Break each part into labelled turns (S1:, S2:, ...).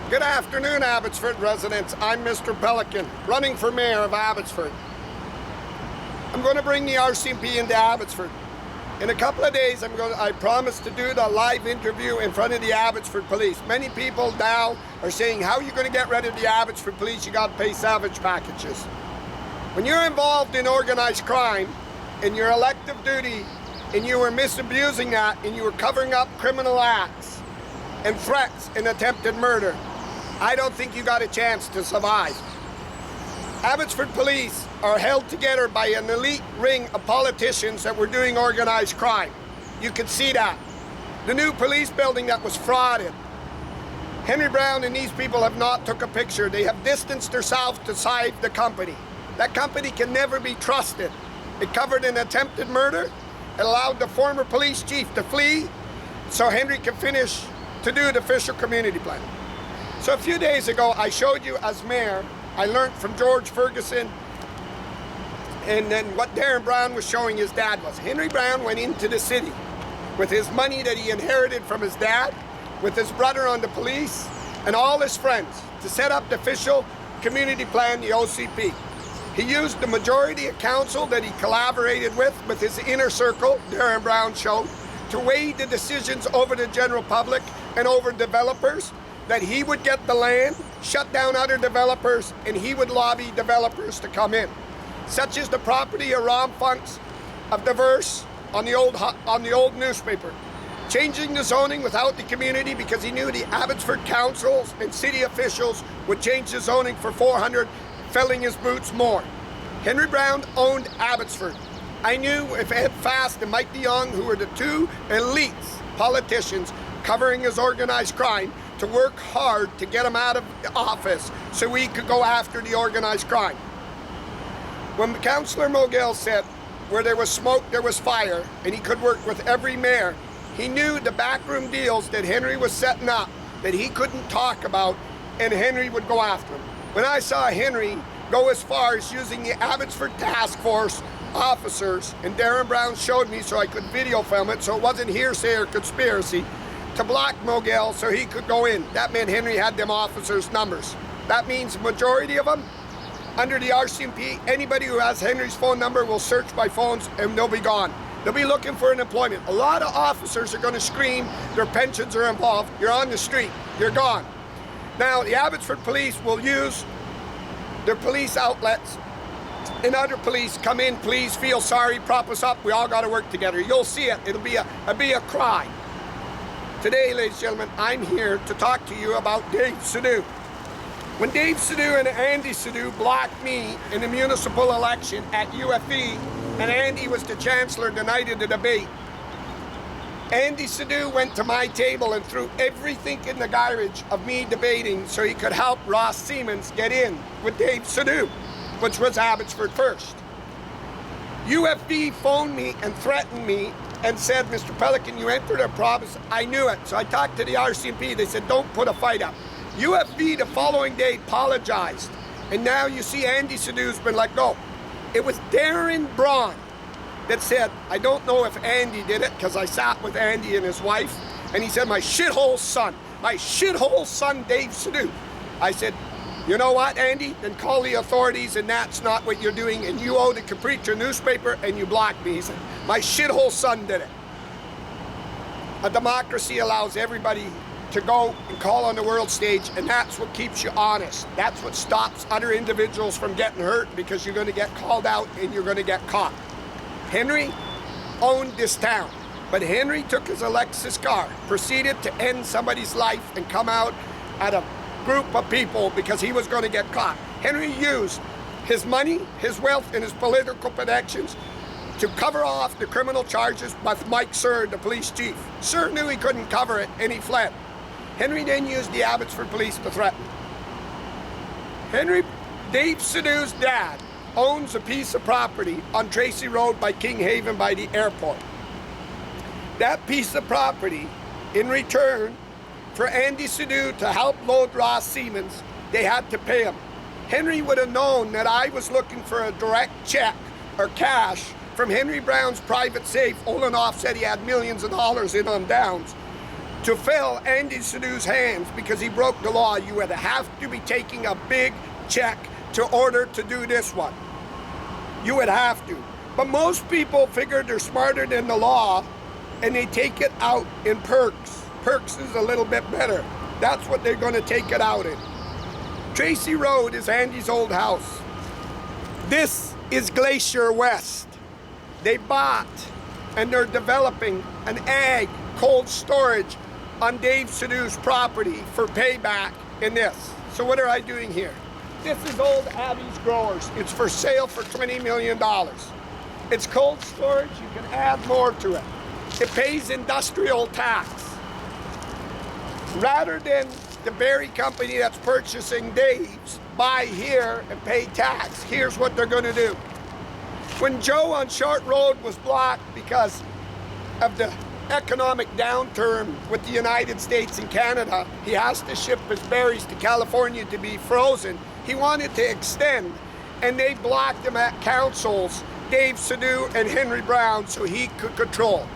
S1: Good afternoon, Abbotsford residents. I'm Mr. Pelican, running for mayor of Abbotsford. I'm going to bring the RCMP into Abbotsford. In a couple of days, I promise to do the live interview in front of the Abbotsford police. Many people now are saying, how are you going to get rid of the Abbotsford police? You got to pay salvage packages. When you're involved in organized crime, in your elective duty, and you were misusing that, and you were covering up criminal acts and threats and attempted murder, I don't think you got a chance to survive. Abbotsford police are held together by an elite ring of politicians that were doing organized crime. You can see that. The new police building that was frauded. Henry Brown and these people have not took a picture. They have distanced themselves to save the company. That company can never be trusted. It covered an attempted murder. It allowed the former police chief to flee so Henry could finish to do the official community plan. So a few days ago, I showed you as mayor, I learned from George Ferguson, and then what Darren Brown was showing his dad was. Henry Brown went into the city with his money that he inherited from his dad, with his brother on the police, and all his friends to set up the official community plan, the OCP. He used the majority of council that he collaborated with his inner circle, Darren Brown showed, to weigh the decisions over the general public and over developers, that he would get the land, shut down other developers, and he would lobby developers to come in. Such as the property of Ron Funks of the Verse on the old newspaper. Changing the zoning without the community because he knew the Abbotsford councils and city officials would change the zoning for 400, filling his boots more. Henry Brown owned Abbotsford. I knew if Ed Fast and Mike DeYoung, who were the two elites politicians covering his organized crime, to work hard to get him out of office so we could go after the organized crime. When Councillor Mogill said, where there was smoke, there was fire, and he could work with every mayor, he knew the backroom deals that Henry was setting up that he couldn't talk about, and Henry would go after him. When I saw Henry go as far as using the Abbotsford Task Force officers, and Darren Brown showed me so I could video film it so it wasn't hearsay or conspiracy, to block Mogill so he could go in. That meant Henry had them officers' numbers. That means the majority of them, under the RCMP, anybody who has Henry's phone number will search by phones and they'll be gone. They'll be looking for an employment. A lot of officers are going to scream, their pensions are involved, you're on the street, you're gone. Now, the Abbotsford police will use their police outlets and other police come in, please feel sorry, prop us up, we all got to work together. You'll see it, it'll be a cry. Today, ladies and gentlemen, I'm here to talk to you about Dave Sidhu. When Dave Sidhu and Andy Sidhu blocked me in the municipal election at U.F.V, and Andy was the chancellor the night of the debate, Andy Sidhu went to my table and threw everything in the garbage of me debating so he could help Ross Siemens get in with Dave Sidhu, which was Abbotsford First. U.F.V phoned me and threatened me and said, Mr. Pelican, you entered a province. I knew it. So I talked to the RCMP. They said, don't put a fight up. U.F.V the following day apologized. And now you see Andy Sidhu's been let go. It was Darren Brown that said, I don't know if Andy did it because I sat with Andy and his wife. And he said, my shithole son Dave Sidhu. I said, you know what, Andy? Then call the authorities, and that's not what you're doing, and you owe the Capriccia newspaper, and you blocked me. He said, my shithole son did it. A democracy allows everybody to go and call on the world stage, and that's what keeps you honest. That's what stops other individuals from getting hurt, because you're going to get called out and you're going to get caught. Henry owned this town, but Henry took his Lexus car, proceeded to end somebody's life and come out at a group of people because he was going to get caught. Henry used his money, his wealth, and his political connections to cover off the criminal charges with Mike Sir, the police chief. Sir knew he couldn't cover it, and he fled. Henry then used the Abbotsford police to threaten. Dave Sidhu's dad owns a piece of property on Tracy Road by King Haven by the airport. That piece of property, in return for Andy Sidhu to help load Ross Siemens, they had to pay him. Henry would have known that I was looking for a direct check or cash from Henry Brown's private safe. Olenoff said he had millions of dollars in on Downs To fill Andy Sidhu's hands because he broke the law, you would have to be taking a big check to order to do this one. You would have to. But most people figure they're smarter than the law and they take it out in perks. Perks is a little bit better. That's what they're going to take it out in. Tracy Road is Andy's old house. This is Glacier West. They bought and they're developing an ag cold storage on Dave Sidhu's property for payback in this. So what are I doing here? This is old Abby's Growers. It's for sale for $20 million. It's cold storage, you can add more to it. It pays industrial tax. Rather than the berry company that's purchasing Dave's buy here and pay tax, here's what they're gonna do. When Joe on Short Road was blocked because of the economic downturn with the United States and Canada, he has to ship his berries to California to be frozen. He wanted to extend, and they blocked him at councils, Dave Sidhu and Henry Brown, so he could control.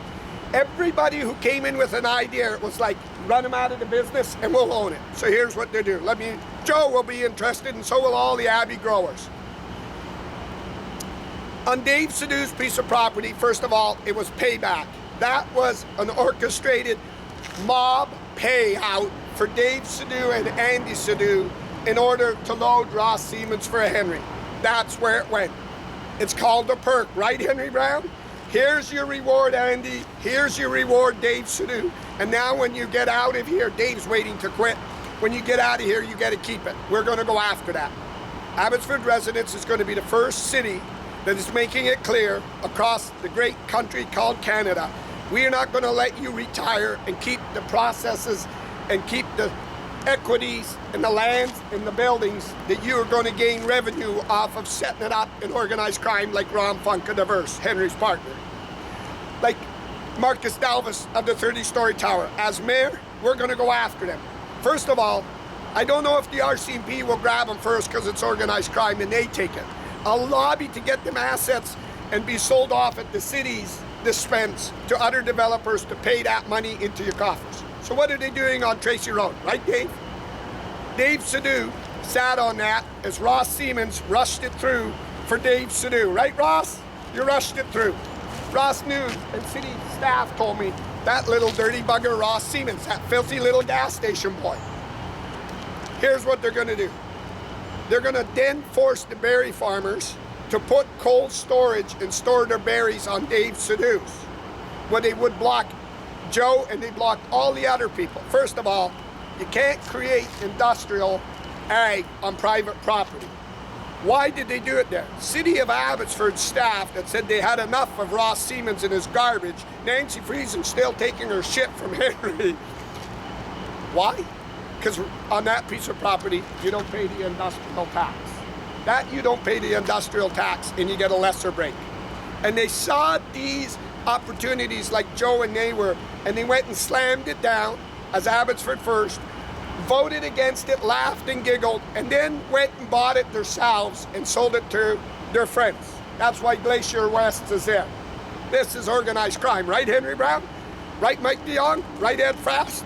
S1: Everybody who came in with an idea, it was like, run him out of the business and we'll own it. So here's what they do. Joe will be interested, and so will all the Abbey growers. On Dave Sidhu's piece of property, first of all, it was payback. That was an orchestrated mob payout for Dave Sidhu and Andy Sidhu in order to load Ross Siemens for a Henry. That's where it went. It's called a perk, right, Henry Brown? Here's your reward, Andy. Here's your reward, Dave Sidhu. And now when you get out of here, Dave's waiting to quit. When you get out of here, you got to keep it. We're going to go after that. Abbotsford Residence is going to be the first city that is making it clear across the great country called Canada. We are not going to let you retire and keep the processes and keep the equities and the lands and the buildings that you are going to gain revenue off of setting it up in organized crime like Ron Funkadiverse, Henry's partner. Like Marcus Dalvis of the 30-story tower. As mayor, we're going to go after them. First of all, I don't know if the RCMP will grab them first because it's organized crime and they take it. I'll lobby to get them assets and be sold off at the city's dispense to other developers to pay that money into your coffers. So what are they doing on Tracy Road, right, Dave? Dave Sidhu sat on that as Ross Siemens rushed it through for Dave Sidhu, right, Ross? You rushed it through. Ross News and city staff told me that little dirty bugger Ross Siemens, that filthy little gas station boy. Here's what they're gonna do. They're gonna then force the berry farmers to put cold storage and store their berries on Dave Sidhu's, where they would block Joe and they blocked all the other people. First of all, you can't create industrial ag on private property. Why did they do it there? City of Abbotsford staff that said they had enough of Ross Siemens and his garbage. Nancy Friesen's still taking her shit from Henry. Why? Because on that piece of property, you don't pay the industrial tax. That you don't pay the industrial tax and you get a lesser break. And they saw these opportunities like Joe and they were, and they went and slammed it down as Abbotsford First, voted against it, laughed and giggled, and then went and bought it themselves and sold it to their friends. That's why Glacier West is there. This is organized crime, right, Henry Brown? Right, Mike DeYoung? Right, Ed Fast?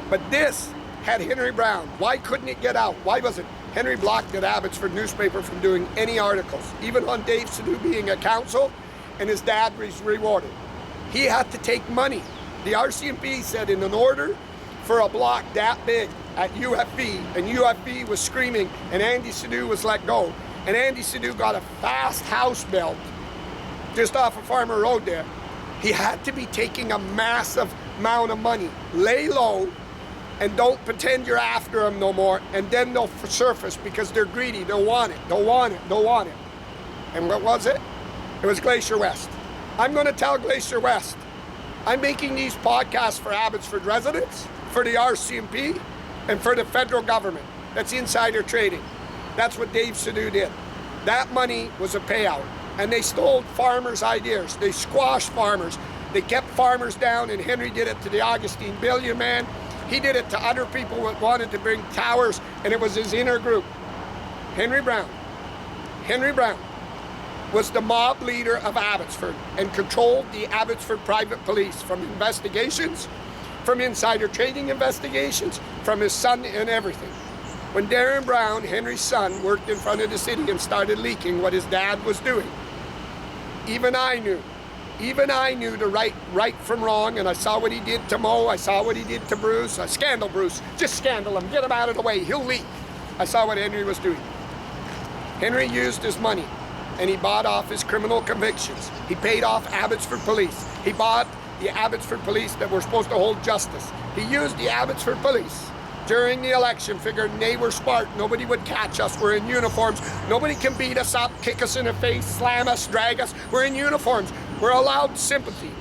S1: But this had Henry Brown. Why couldn't it get out? Why was it? Henry blocked the Abbotsford newspaper from doing any articles, even on Dave Sidhu being a council, and his dad was rewarded. He had to take money. The RCMP said in an order for a block that big at U.F.V, and U.F.V was screaming, and Andy Sidhu was let go. And Andy Sidhu got a fast house built just off of Farmer Road there. He had to be taking a massive amount of money. Lay low and don't pretend you're after them no more, and then they'll surface because they're greedy. They'll want it, they'll want it, they'll want it. And what was it? It was Glacier West. I'm going to tell Glacier West, I'm making these podcasts for Abbotsford residents, for the RCMP, and for the federal government. That's insider trading. That's what Dave Sidhu did. That money was a payout. And they stole farmers' ideas. They squashed farmers. They kept farmers down, and Henry did it to the Augustine Billion Man. He did it to other people that wanted to bring towers, and it was his inner group. Henry Brown was the mob leader of Abbotsford and controlled the Abbotsford private police from investigations from insider trading investigations, from his son and everything. When Darren Brown, Henry's son, worked in front of the city and started leaking what his dad was doing, even I knew the right from wrong, and I saw what he did to Mo, I saw what he did to Bruce. Scandal Bruce, just scandal him, get him out of the way, he'll leak. I saw what Henry was doing. Henry used his money, and he bought off his criminal convictions. He paid off Abbotsford Police. He bought the Abbotsford Police that were supposed to hold justice. He used the Abbotsford Police during the election, figuring they were smart, nobody would catch us, we're in uniforms, nobody can beat us up, kick us in the face, slam us, drag us, we're in uniforms, we're allowed sympathy.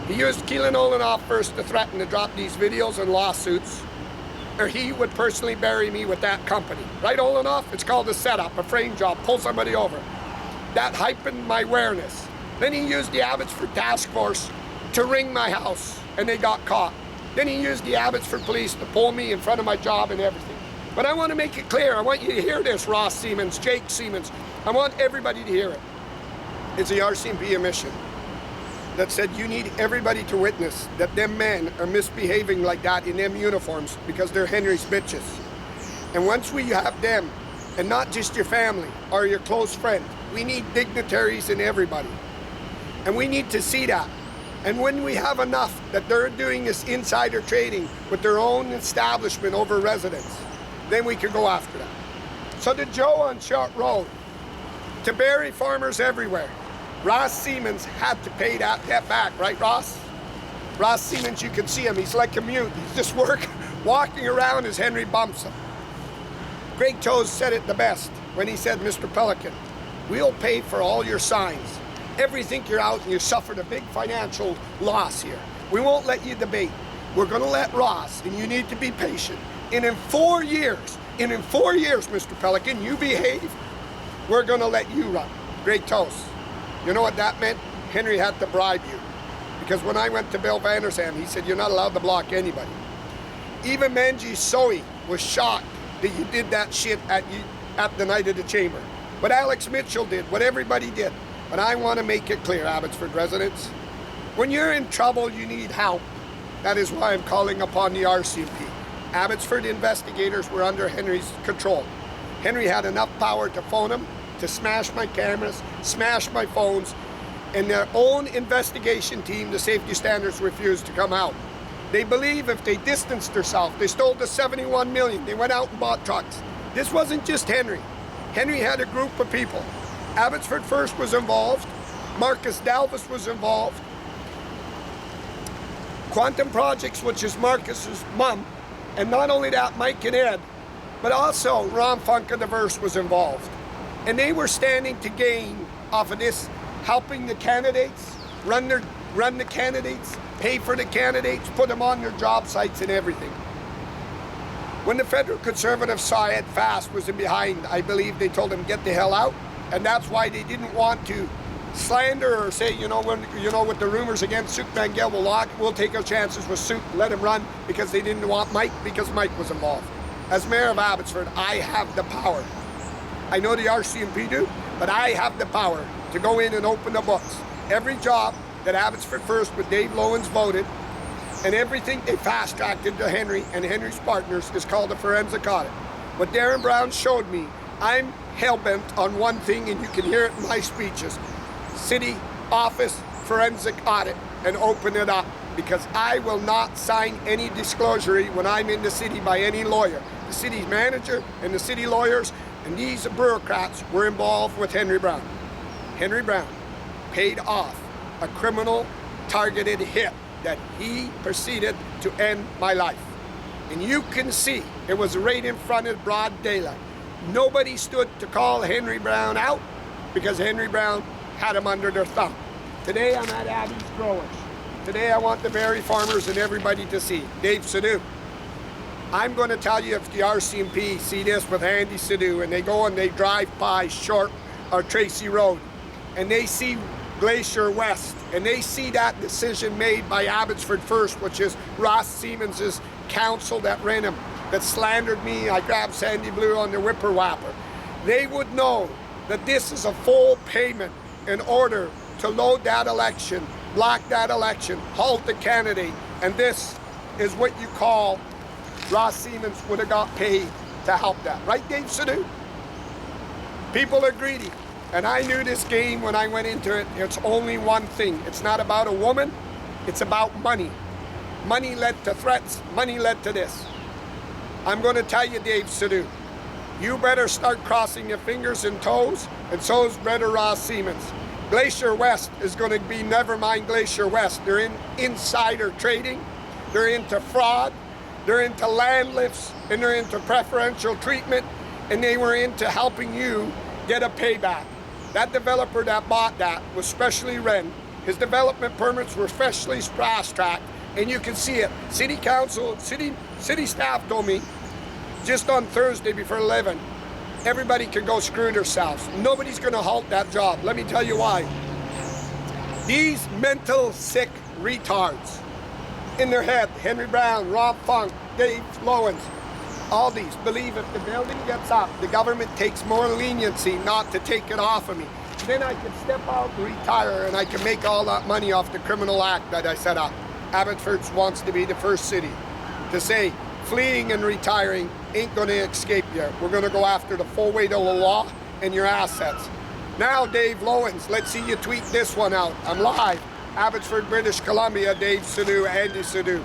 S1: He used Keelan Olenoff first to threaten to drop these videos and lawsuits, or he would personally bury me with that company. Right, Olenoff? It's called a setup, a frame job, pull somebody over. That heightened my awareness. Then he used the Abbotsford Task Force to ring my house, and they got caught. Then he used the Abbotsford Police to pull me in front of my job and everything. But I want to make it clear, I want you to hear this, Ross Siemens, Jake Siemens. I want everybody to hear it. It's the RCMP mission that said you need everybody to witness that them men are misbehaving like that in them uniforms because they're Henry's bitches. And once we have them, and not just your family or your close friend, we need dignitaries and everybody. And we need to see that. And when we have enough that they're doing this insider trading with their own establishment over residents, then we can go after that. So to Joe on Short Road, to berry farmers everywhere, Ross Siemens had to pay that debt back, right, Ross? Ross Siemens, you can see him, he's like a mute. He's just walking around as Henry bumps him. Greg Toes said it the best when he said, Mr. Pelican, we'll pay for all your signs. Ever think you're out and you suffered a big financial loss here. We won't let you debate. We're going to let Ross, and you need to be patient. And in 4 years, Mr. Pelican, you behave, we're going to let you run. Great toast. You know what that meant? Henry had to bribe you. Because when I went to Bill Vandersam, he said, you're not allowed to block anybody. Even Manji Soe was shocked that you did that shit at the night of the chamber. What Alex Mitchell did, what everybody did. But I want to make it clear, Abbotsford residents, when you're in trouble, you need help. That is why I'm calling upon the RCMP. Abbotsford investigators were under Henry's control. Henry had enough power to phone him, to smash my cameras, smash my phones, and their own investigation team, the safety standards, refused to come out. They believe if they distanced themselves, they stole the 71 million, they went out and bought trucks. This wasn't just Henry. Henry had a group of people. Abbotsford First was involved, Marcus Dalvis was involved, Quantum Projects, which is Marcus's mom, and not only that, Mike and Ed, but also Ron Funka Diverse was involved. And they were standing to gain off of this, helping the candidates, run the candidates, pay for the candidates, put them on their job sites and everything. When the federal conservatives saw Ed Fast was in behind, I believe they told him, get the hell out. And that's why they didn't want to slander or say, with the rumors against Suk Mangel, we'll take our chances with Suk, let him run, because they didn't want Mike, because Mike was involved. As mayor of Abbotsford, I have the power. I know the RCMP do, but I have the power to go in and open the books. Every job that Abbotsford First with Dave Lowens voted, and everything they fast-tracked into Henry and Henry's partners is called a forensic audit. What Darren Brown showed me, I'm hell-bent on one thing, and you can hear it in my speeches. City office forensic audit and open it up, because I will not sign any disclosure when I'm in the city by any lawyer. The city's manager and the city lawyers and these bureaucrats were involved with Henry Brown. Henry Brown paid off a criminal targeted hit that he proceeded to end my life. And you can see it was right in front of broad daylight. Nobody stood to call Henry Brown out because Henry Brown had him under their thumb. Today I'm at Abby's Growers. Today I want the berry farmers and everybody to see. Dave Sidhu. I'm going to tell you, if the RCMP see this with Andy Sidhu and they go and they drive by Short or Tracy Road and they see Glacier West and they see that decision made by Abbotsford First, which is Ross Siemens' council that ran him, that slandered me, I grabbed Sandy Blue on the whipper whapper, they would know that this is a full payment in order to load that election, block that election, halt the candidate, and this is what you call Ross Siemens would have got paid to help that. Right, Dave Sidhu? People are greedy. And I knew this game when I went into it. It's only one thing. It's not about a woman. It's about money. Money led to threats. Money led to this. I'm going to tell you, Dave Sidhu, you better start crossing your fingers and toes, and so is brother Ross Siemens. Glacier West is going to be, never mind Glacier West. They're in insider trading. They're into fraud. They're into land lifts, and they're into preferential treatment, and they were into helping you get a payback. That developer that bought that was specially read. His development permits were specially fast-tracked, and you can see it. City council, city staff told me just on Thursday before 11, everybody can go screw themselves. Nobody's going to halt that job. Let me tell you why. These mental sick retards in their head, Henry Brown, Rob Funk, Dave Lowens, all these believe if the building gets up, the government takes more leniency not to take it off of me. Then I can step out and retire, and I can make all that money off the criminal act that I set up. Abbotsford wants to be the first city to say fleeing and retiring ain't going to escape you. We're going to go after the full weight of the law and your assets. Now, Dave Lowens, let's see you tweet this one out. I'm live. Abbotsford, British Columbia, Dave Sidhu, Andy Sidhu.